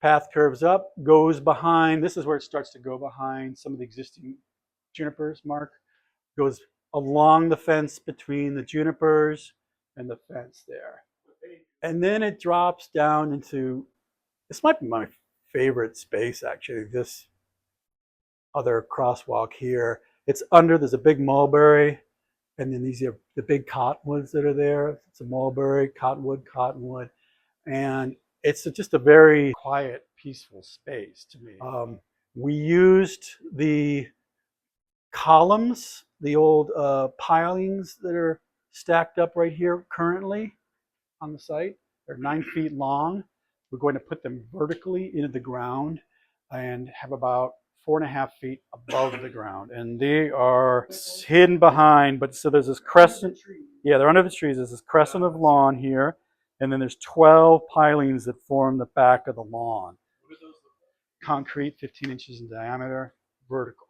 Path curves up, goes behind. This is where it starts to go behind some of the existing junipers, Mark. Goes along the fence between the junipers and the fence there. And then it drops down into, this might be my favorite space actually, this other crosswalk here. It's under, there's a big mulberry, and then these are the big cottonwoods that are there. It's a mulberry, cottonwood, and it's just a very quiet, peaceful space to me. We used the columns, the old pilings that are stacked up right here currently on the site. They're 9 feet long. We're going to put them vertically into the ground and have about 4.5 feet above the ground. And they are hidden behind, but so there's this crescent. Yeah, they're under the trees. There's this crescent of lawn here. And then there's 12 pilings that form the back of the lawn. Concrete, 15 inches in diameter, vertical.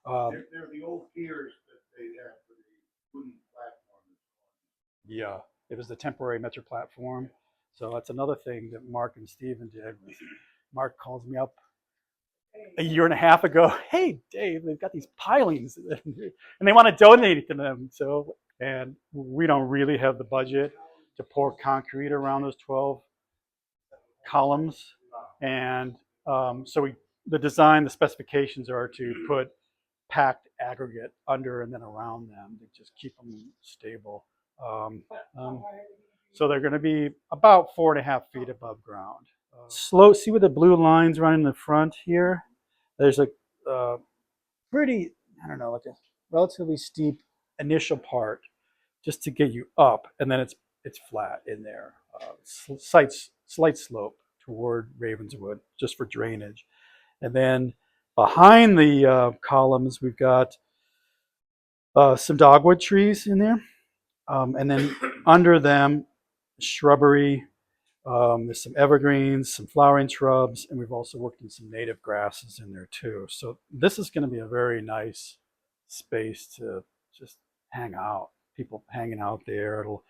They're the old piers that they have for the wooden platform. Yeah, it was the temporary Metra platform. So that's another thing that Mark and Steven did. Mark calls me up a year and a half ago. Hey, Dave, they've got these pilings and they want to donate it to them. So, and we don't really have the budget to pour concrete around those 12 columns. And so the design, the specifications are to put packed aggregate under and then around them to just keep them stable. So they're going to be about 4.5 feet above ground. See where the blue lines run in the front here? There's a pretty, I don't know, like a relatively steep initial part just to get you up, and then it's flat in there. Slight slope toward Ravenswood just for drainage. And then behind the columns, we've got some dogwood trees in there. And then under them, shrubbery. There's some evergreens, some flowering shrubs, and we've also worked in some native grasses in there too. So this is going to be a very nice space to just hang out. People hanging out there. It'll,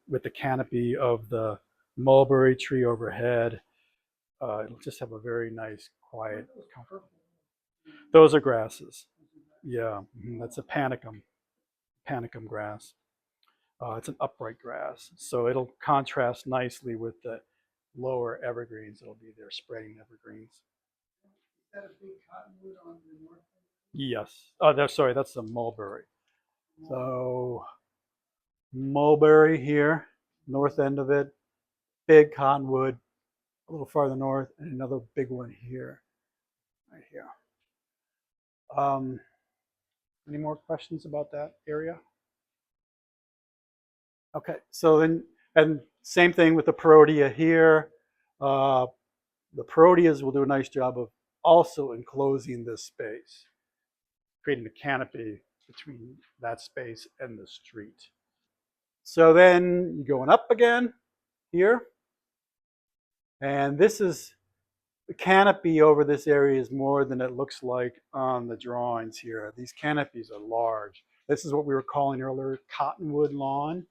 with the canopy of the mulberry tree overhead, it'll just have a very nice, quiet, comfort. Those are grasses. Yeah, that's a panicum grass. It's an upright grass, so it'll contrast nicely with the lower evergreens. It'll be there spreading evergreens. Is that a big cottonwood on the north? Yes. Oh, sorry, that's the mulberry. So mulberry here, north end of it, big cottonwood, a little farther north, and another big one here, right here. Any more questions about that area? Okay, so then, and same thing with the Perotea here. The Peroteas will do a nice job of also enclosing this space, creating a canopy between that space and the street. So then you're going up again here. And this is, the canopy over this area is more than it looks like on the drawings here. These canopies are large. This is what we were calling earlier cottonwood lawn,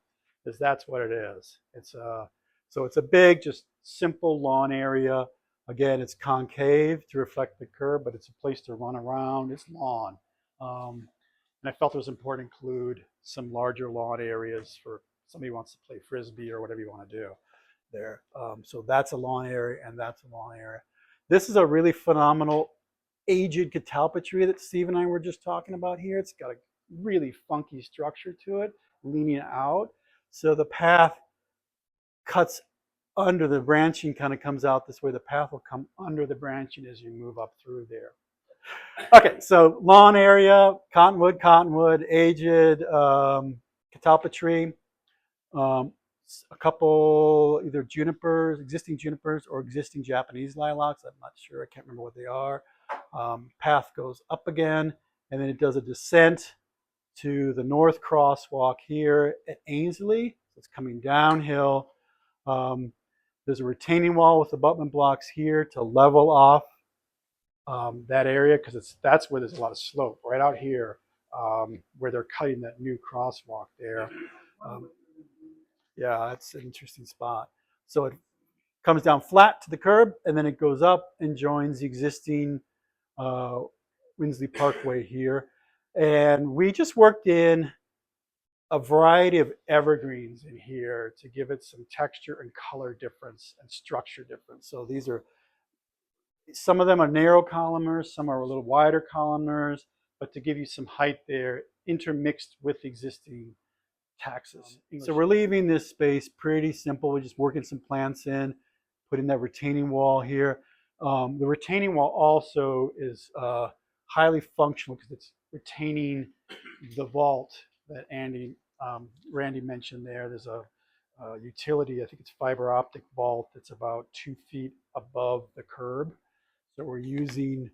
because that's what it is. So it's a big, just simple lawn area. Again, it's concave to reflect the curb, but it's a place to run around. It's lawn. And I felt it was important to include some larger lawn areas for somebody who wants to play Frisbee or whatever you want to do there. So that's a lawn area and that's a lawn area. This is a really phenomenal aged catalpa tree that Steve and I were just talking about here. It's got a really funky structure to it, leaning out. So the path cuts under the branching, kind of comes out this way. The path will come under the branching as you move up through there. Okay, so lawn area, cottonwood, aged catalpa tree, a couple either junipers, existing junipers, or existing Japanese lilacs. I'm not sure, I can't remember what they are. Path goes up again, and then it does a descent to the North Crosswalk here at Ainslie. It's coming downhill. There's a retaining wall with abutment blocks here to level off that area, because that's where there's a lot of slope, right out here, where they're cutting that new crosswalk there. Yeah, that's an interesting spot. So comes down flat to the curb, and then it goes up and joins the existing Winnslie Parkway here. And we just worked in a variety of evergreens in here to give it some texture and color difference and structure difference. So these are, some of them are narrow columnars, some are a little wider columnars, but to give you some height there, intermixed with the existing taxes. So we're leaving this space pretty simple. We're just working some plants in, putting that retaining wall here. The retaining wall also is highly functional because it's retaining the vault that Randy mentioned there. There's a utility, I think it's fiber optic vault that's about 2 feet above the curb. So we're using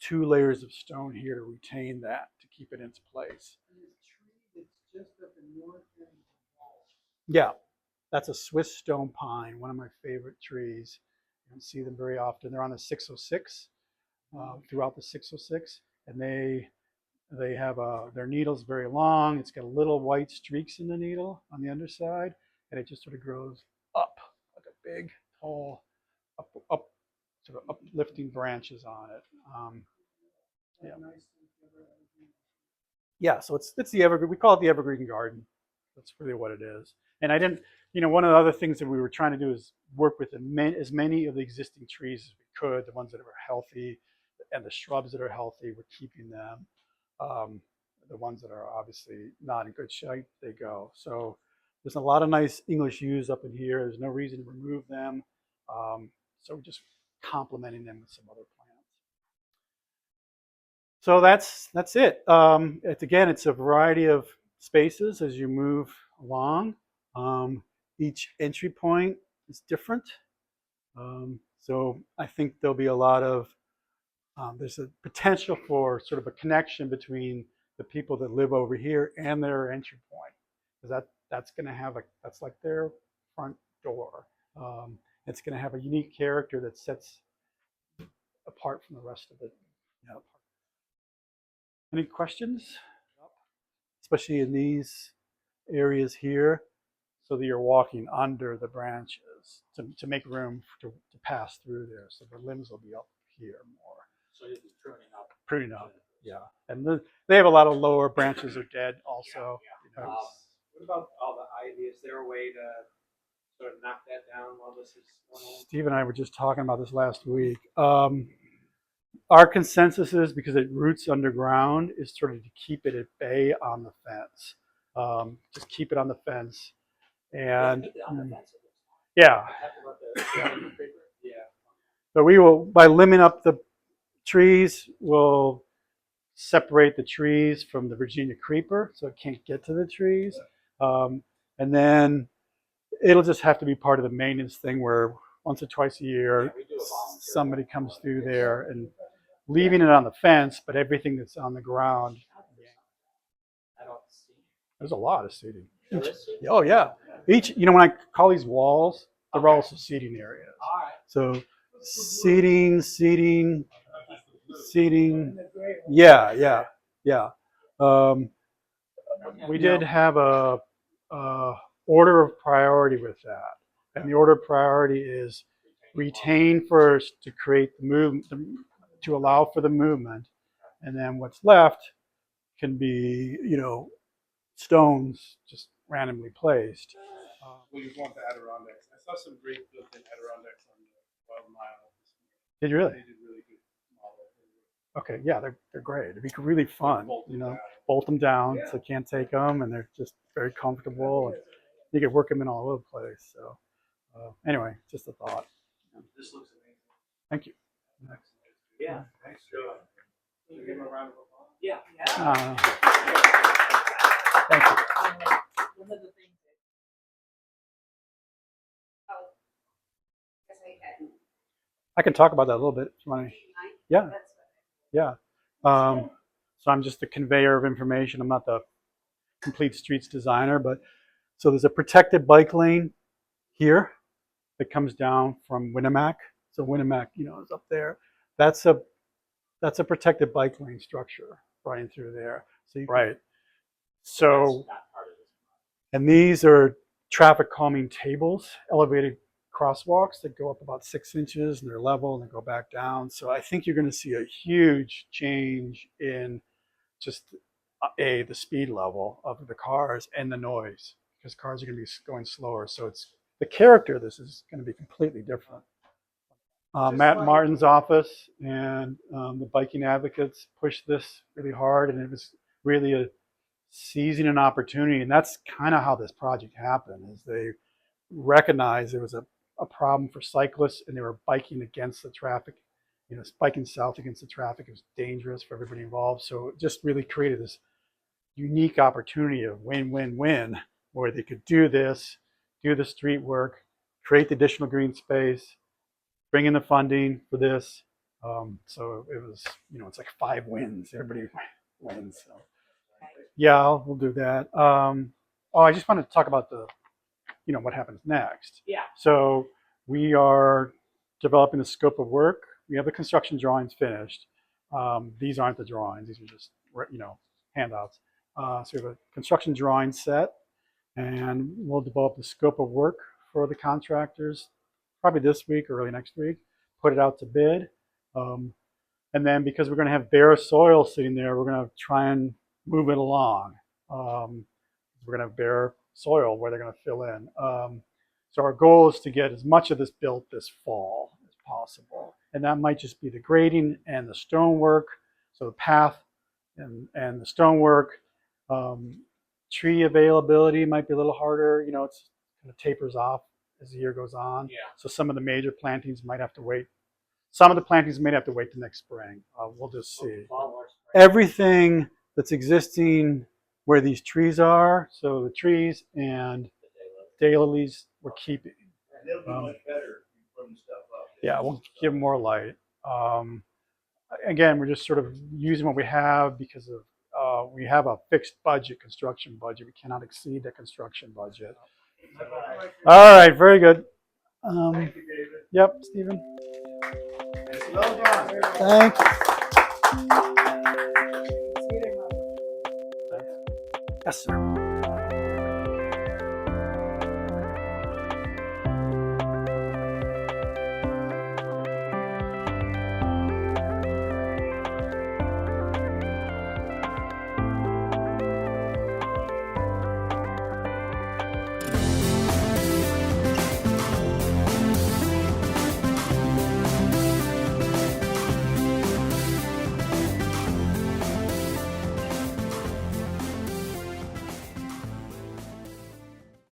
2 layers of stone here to retain that, to keep it in its place. Yeah, that's a Swiss stone pine, one of my favorite trees. You don't see them very often. They're on the 606, throughout the 606, and they have their needle's very long. It's got little white streaks in the needle on the underside, and it just sort of grows up like a big, tall, up sort of uplifting branches on it. Yeah. Yeah, so it's the evergreen. We call it the Evergreen Garden. That's really what it is. And I didn't, one of the other things that we were trying to do is work with as many of the existing trees as we could, the ones that are healthy, and the shrubs that are healthy. We're keeping them. The ones that are obviously not in good shape, they go. So there's a lot of nice English yews up in here. There's no reason to remove them. So we're just complementing them with some other plants. So that's it. It's a variety of spaces as you move along. Each entry point is different. So I think there'll be a lot of, there's a potential for sort of a connection between the people that live over here and their entry point. Because that's going to have that's like their front door. It's going to have a unique character that sets apart from the rest of it. Yeah. Any questions? Especially in these areas here, so that you're walking under the branches to make room to pass through there. So the limbs will be up here more. So you'll be pruning up. Pruning up, yeah. And they have a lot of lower branches are dead also. Yeah. What about all the ivy? Is there a way to sort of knock that down while this is going on? Steve and I were just talking about this last week. Our consensus is, because it roots underground, is sort of to keep it at bay on the fence. Just keep it on the fence. And yeah. So we will, by limbing up the trees, we'll separate the trees from the Virginia creeper, so it can't get to the trees. And then it'll just have to be part of the maintenance thing where once or twice a year, somebody comes through there and leaving it on the fence, but everything that's on the ground. There's a lot of seating. Oh yeah. Each, when I call these walls, they're also seating areas. So seating. Yeah. We did have a order of priority with that, and the order of priority is retain first to create the movement, to allow for the movement, and then what's left can be, stones just randomly placed. We just want the Adirondacks. I saw some great built-in Adirondacks on the 12 Mile. Did you really? They did really good model. Okay, yeah, they're great. It'd be really fun, bolt them down so you can't take them, and they're just very comfortable. And you can work them in all over the place. So anyway, just a thought. This looks amazing. Thank you. Yeah. Thanks. Can you give him a round of applause? Yeah. Thank you. One of the things I can talk about that a little bit if you want to. Yeah. So I'm just the conveyor of information. I'm not the complete streets designer, but so there's a protected bike lane here that comes down from Winnemac. So Winnemac, is up there. That's a protected bike lane structure running through there. So right. So, and these are traffic calming tables, elevated crosswalks that go up about 6 inches and they're level and they go back down. So I think you're going to see a huge change in just the speed level of the cars and the noise, because cars are going to be going slower. So it's the character of this is going to be completely different. Matt Martin's office and the biking advocates pushed this really hard, and it was really a seizing an opportunity. And that's kind of how this project happened, is they recognized there was a problem for cyclists and they were biking against the traffic, biking south against the traffic. It was dangerous for everybody involved. So it just really created this unique opportunity of win-win-win, where they could do this, do the street work, create the additional green space, bring in the funding for this. So it was, it's like 5 wins. Everybody wins. So. Yeah, we'll do that. I just wanted to talk about what happens next. Yeah. So we are developing the scope of work. We have the construction drawings finished. These aren't the drawings. These are just, handouts. So we have a construction drawing set, and we'll develop the scope of work for the contractors probably this week or early next week, put it out to bid. And then because we're going to have bare soil sitting there, we're going to try and move it along. We're going to have bare soil where they're going to fill in. So our goal is to get as much of this built this fall as possible. And that might just be the grading and the stonework. So the path and the stonework. Tree availability might be a little harder. It's kind of tapers off as the year goes on. Yeah. So some of the major plantings might have to wait. Some of the plantings may have to wait till next spring. We'll just see. Everything that's existing where these trees are, so the trees and daylilies, we're keeping. And they'll be much better putting stuff up. Yeah, we'll give them more light. Again, we're just sort of using what we have because of we have a fixed budget, construction budget. We cannot exceed the construction budget. All right, very good. Thank you, David. Yep, Stephen. Well done. Thank you. Yes, sir.